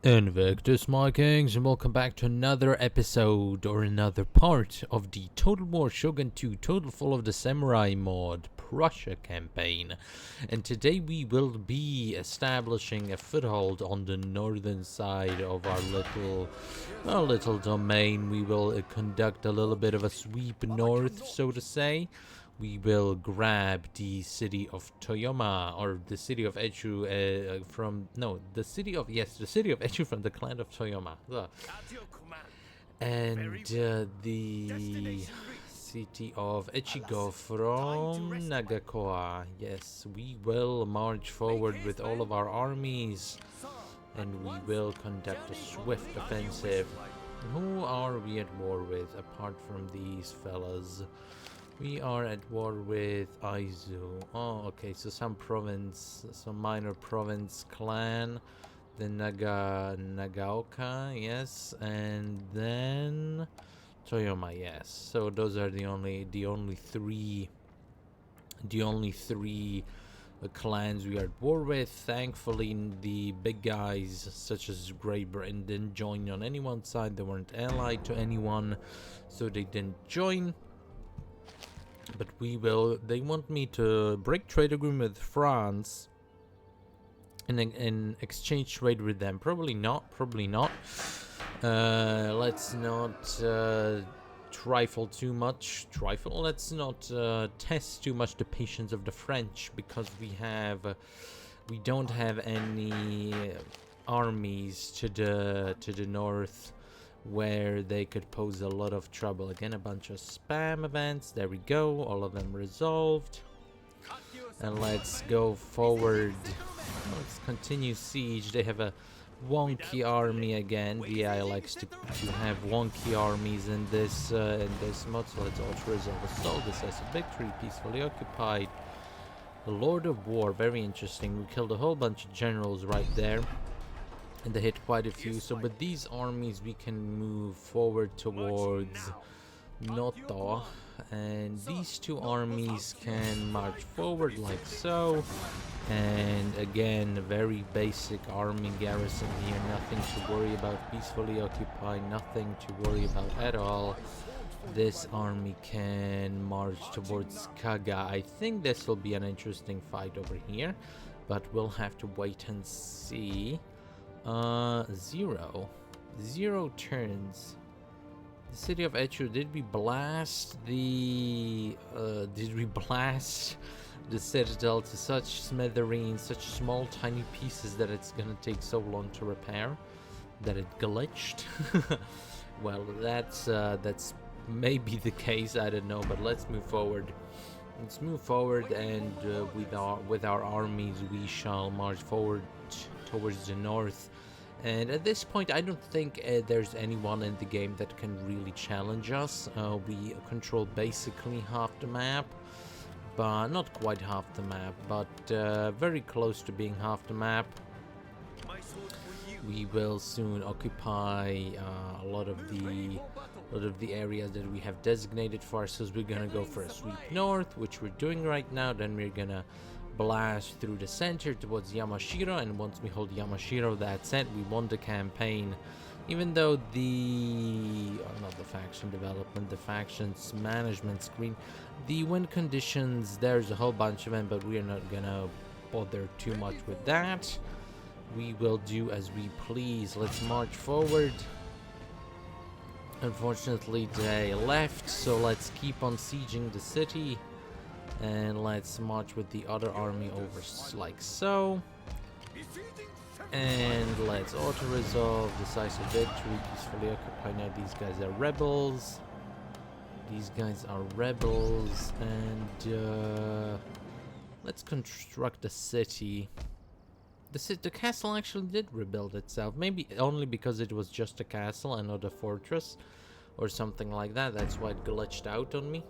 Invictus, my kings, and welcome back to another episode or another part of the Total War Shogun 2 Total Fall of the Samurai mod Prussia campaign. And today we will be establishing a foothold on the northern side of our little domain. We will conduct a little bit of a sweep north, so to say. We will grab the city of Toyama, or the city of Echu the city of Echu from the clan of Toyama. And the city of Echigo from Nagakoa. Yes, we will march forward with all of our armies, and we will conduct a swift offensive. Who are we at war with, apart from these fellas? We are at war with Aizu. Oh, okay, so some minor province clan. The Nagaoka, yes, and then Toyama, yes. So those are the only three clans we are at war with. Thankfully, the big guys such as Great Britain didn't join on anyone's side. They weren't allied to anyone, so they didn't join. But they want me to break trade agreement with France and exchange trade with them. Probably not. Let's not trifle too much. Let's not test too much the patience of the French, because we don't have any armies to the north where they could pose a lot of trouble. Again, a bunch of spam events. There we go, all of them resolved. And let's go forward. Let's continue siege. They have a wonky army again. VI likes to have wonky armies in this mod, so let's also resolve assault. Decisive victory, peacefully occupied. The Lord of War, very interesting. We killed a whole bunch of generals right there, and they hit quite a few. So with these armies we can move forward towards Noto, and these two armies can march forward like so. And again, a very basic army garrison here, nothing to worry about. Peacefully occupied, nothing to worry about at all. This army can march towards Kaga. I think this will be an interesting fight over here, but we'll have to wait and see. Zero turns. The city of Echu, did we blast the citadel to such smithereens, such small tiny pieces that it's gonna take so long to repair that it glitched? Well, that's maybe the case, I don't know, but let's move forward. And with our armies we shall march forward towards the north. And at this point I don't think there's anyone in the game that can really challenge us. We control basically half the map, but not quite half the map, but very close to being half the map. We will soon occupy a lot of the areas that we have designated for ourselves. We're gonna go for a sweep north, which we're doing right now. Then we're gonna blast through the center towards Yamashiro, and once we hold Yamashiro, that's it. We won the campaign. Even though not the faction development, the factions management screen, the win conditions, there's a whole bunch of them, but we are not gonna bother too much with that. We will do as we please. Let's march forward. Unfortunately they left, so let's keep on sieging the city, and let's march with the other army over like so. And let's auto-resolve, decisive victory, peacefully occupy. Now these guys are rebels. And let's construct a city. The castle actually did rebuild itself. Maybe only because it was just a castle and not a fortress or something like that. That's why it glitched out on me.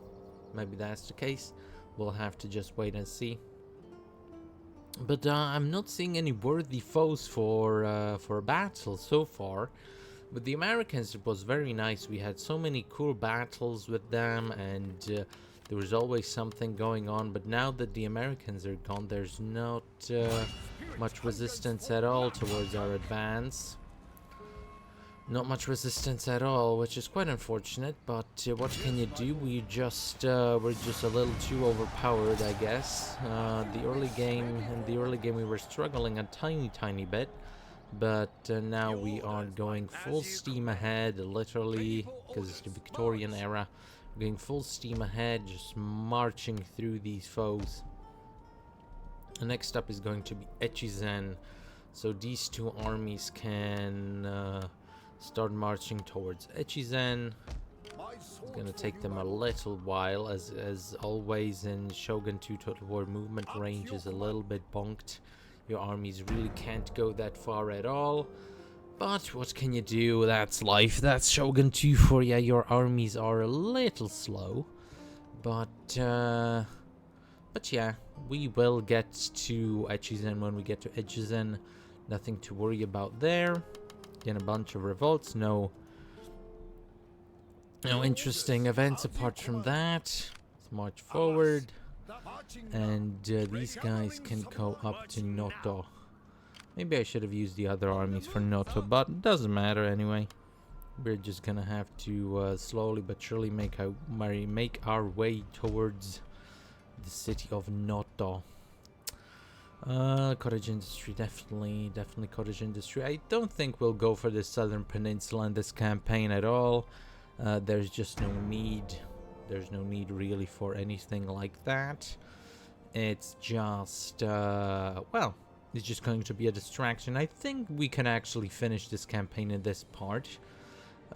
Maybe that's the case. We'll have to just wait and see. But I'm not seeing any worthy foes for a battle so far. With the Americans, it was very nice. We had so many cool battles with them, and there was always something going on. But now that the Americans are gone, there's not much resistance at all towards our advance. Not much resistance at all, which is quite unfortunate, but what can you do? We're just a little too overpowered, I guess. In the early game we were struggling a tiny bit, but now we are going full steam ahead, literally, because it's the Victorian era. We're going full steam ahead, just marching through these foes. The next up is going to be Echizen, so these two armies can start marching towards Echizen. It's gonna take them a little while, as always in Shogun 2 Total War. Movement range is a little bit bonked. Your armies really can't go that far at all. But what can you do? That's life. That's Shogun 2 for ya. Your armies are a little slow. But yeah, we will get to Echizen when we get to Echizen. Nothing to worry about there. Again, a bunch of revolts. No interesting events apart from that. Let's march forward. And these guys can go up to Noto. Maybe I should have used the other armies for Noto, but it doesn't matter anyway. We're just gonna have to slowly but surely make our way towards the city of Noto. Cottage industry, definitely cottage industry. I don't think we'll go for the southern peninsula in this campaign at all. There's just no need. There's no need really for anything like that. It's just, well, it's just going to be a distraction. I think we can actually finish this campaign in this part.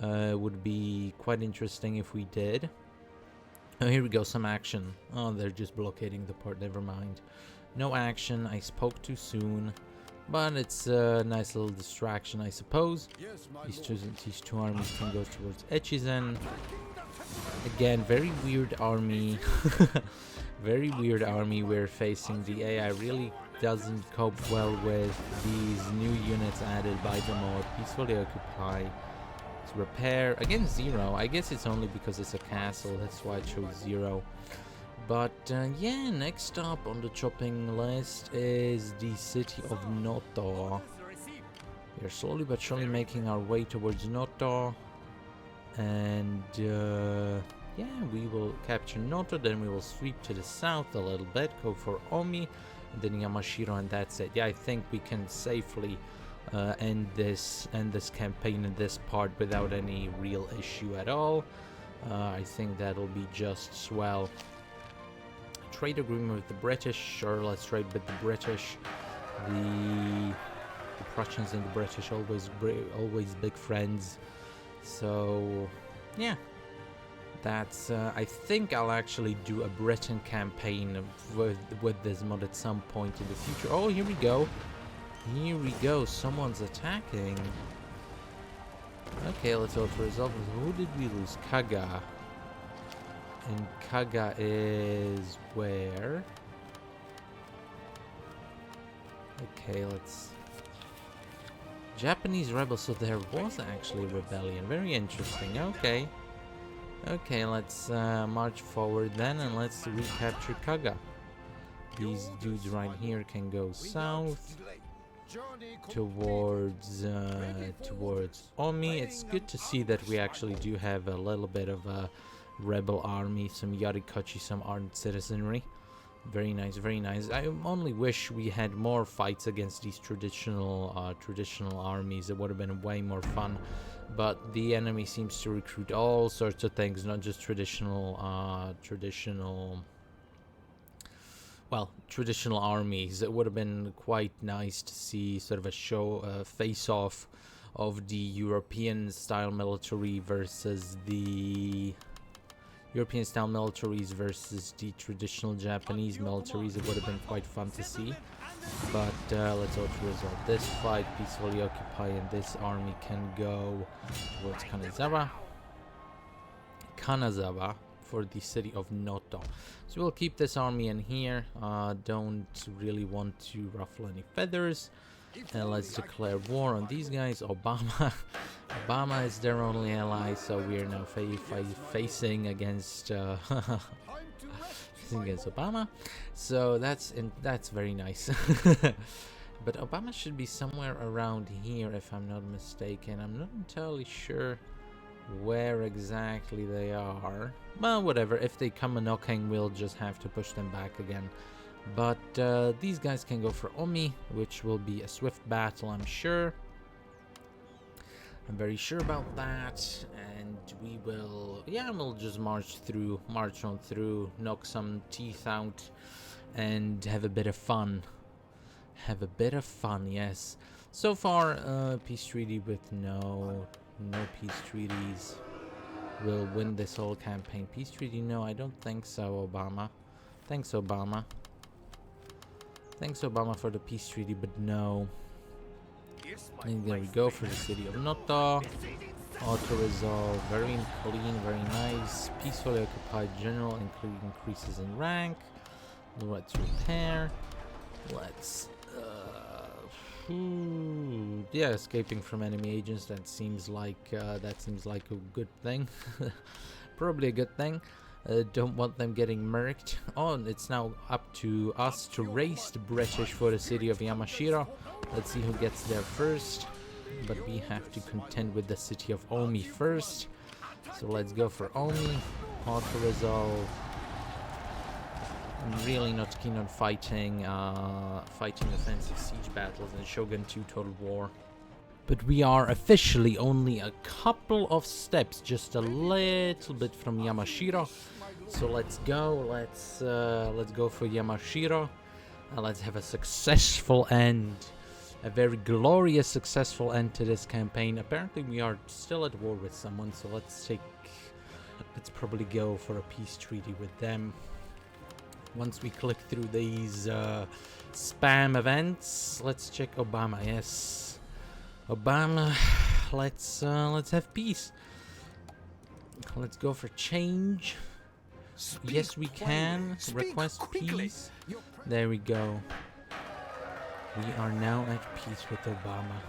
Would be quite interesting if we did. Oh, here we go, some action. Oh, they're just blockading the part, never mind. No action, I spoke too soon. But it's a nice little distraction, I suppose. These two armies can go towards Echizen. Again, very weird army. Very weird army we're facing. The AI really doesn't cope well with these new units added by the mod. Peacefully occupy. Let's repair. Again, 0. I guess it's only because it's a castle. That's why I chose 0. But yeah, next up on the chopping list is the city of Noto. We're slowly but surely making our way towards Noto. And yeah, we will capture Noto, then we will sweep to the south a little bit, go for Omi, and then Yamashiro, and that's it. Yeah, I think we can safely end this campaign in this part without any real issue at all. I think that'll be just swell. Trade agreement with the British. Sure, let's trade with the British. The Prussians and the British always big friends. So yeah, that's I think I'll actually do a Britain campaign with this mod at some point in the future. Oh, here we go. Here we go. Someone's attacking. Okay, let's auto resolve. Who did we lose? Kaga. And Kaga is where? Okay, let's... Japanese rebels, so there was actually a rebellion. Very interesting. Okay. Okay, let's march forward then and let's recapture Kaga. These dudes right here can go south towards Omi. It's good to see that we actually do have a little bit of a rebel army, some Yarikachi, some armed citizenry. Very nice, very nice. I only wish we had more fights against these traditional armies. It would have been way more fun. But the enemy seems to recruit all sorts of things, not just traditional armies. It would have been quite nice to see sort of a face-off of the European-style military versus the European-style militaries versus the traditional Japanese militaries. It would have been quite fun to see. But let's also resolve this fight, peacefully occupy, and this army can go towards Kanazawa for the city of Noto. So we'll keep this army in here. Don't really want to ruffle any feathers. And let's declare war on these guys. Obama is their only ally, so we are now facing against against Obama. So that's very nice. But Obama should be somewhere around here, if I'm not mistaken. I'm not entirely sure where exactly they are. Well, whatever. If they come a knocking, we'll just have to push them back again. But these guys can go for Omi, which will be a swift battle, I'm sure. I'm very sure about that. And we will, yeah, we'll just march on through, knock some teeth out, and have a bit of fun. Have a bit of fun, yes. So far, peace treaty with no peace treaties will win this whole campaign. Peace treaty, no, I don't think so, Obama. Thanks, Obama. Thanks, Obama, for the peace treaty, but no. And there we go for the city of Noto. Auto-resolve, very clean, very nice. Peacefully occupied general, including increases in rank. Let's repair. Let's... yeah, escaping from enemy agents. That seems like a good thing. Probably a good thing. Don't want them getting murked. Oh, it's now up to us to race the British for the city of Yamashiro. Let's see who gets there first. But we have to contend with the city of Omi first. So let's go for Omi. Auto-resolve. I'm really not keen on fighting offensive siege battles in Shogun 2 Total War. But we are officially only a couple of steps, just a little bit from Yamashiro. So let's go. Let's go for Yamashiro. Let's have a successful end, a very glorious, successful end to this campaign. Apparently, we are still at war with someone, so let's probably go for a peace treaty with them. Once we click through these spam events, let's check Obama. Yes, Obama. Let's have peace. Let's go for change. Yes, we can request peace. There we go. We are now at peace with Obama.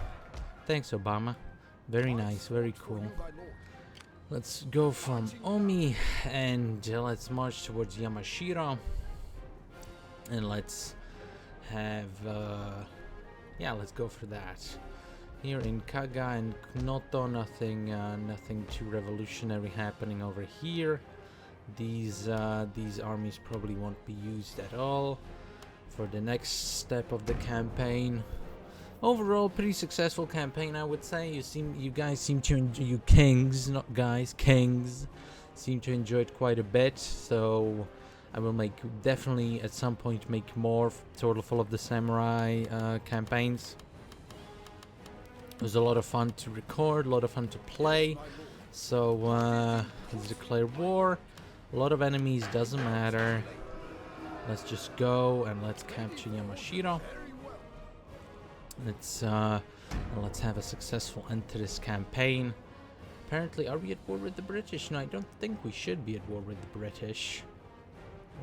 Thanks, Obama. Very nice, very cool. Let's go from Omi and let's march towards Yamashiro. And let's have, yeah, let's go for that. Here in Kaga and Noto, nothing too revolutionary happening over here. These armies probably won't be used at all for the next step of the campaign. Overall, pretty successful campaign, I would say. You guys seem to enjoy, you kings, not guys, kings, seem to enjoy it quite a bit. So I will definitely at some point make more Total Fall of the Samurai campaigns. It was a lot of fun to record, a lot of fun to play. So let's declare war. A lot of enemies, doesn't matter. Let's just go and let's capture Yamashiro. Let's have a successful end to this campaign. Apparently, are we at war with the British? No, I don't think we should be at war with the British.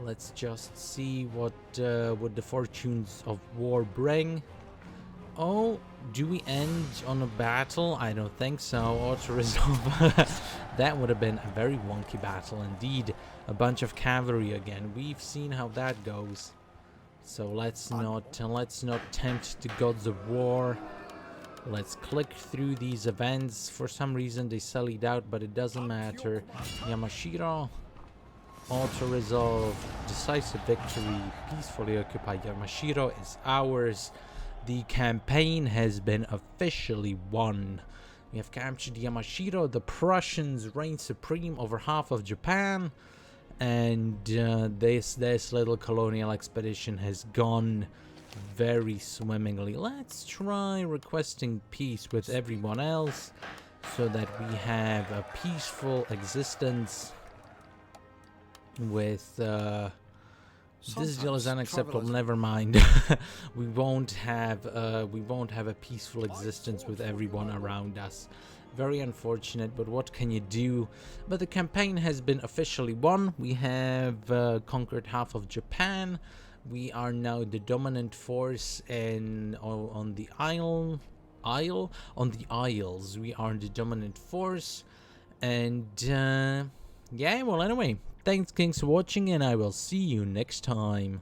Let's just see what the fortunes of war bring. Oh, do we end on a battle? I don't think so. Auto-resolve. That would have been a very wonky battle indeed. A bunch of cavalry again. We've seen how that goes. So let's not tempt the gods of war. Let's click through these events. For some reason they sullied out, but it doesn't matter. Yamashiro. Auto-resolve. Decisive victory. Peacefully occupied Yamashiro is ours. The campaign has been officially won. We have captured Yamashiro. The Prussians reign supreme over half of Japan. And this little colonial expedition has gone very swimmingly. Let's try requesting peace with everyone else so that we have a peaceful existence with... this deal is unacceptable. Never mind. we won't have a peaceful existence with everyone around us. Very unfortunate, but what can you do? But the campaign has been officially won. We have conquered half of Japan. We are now the dominant force on the isles. We are the dominant force, and yeah. Well, anyway. Thanks, Kings, for watching, and I will see you next time.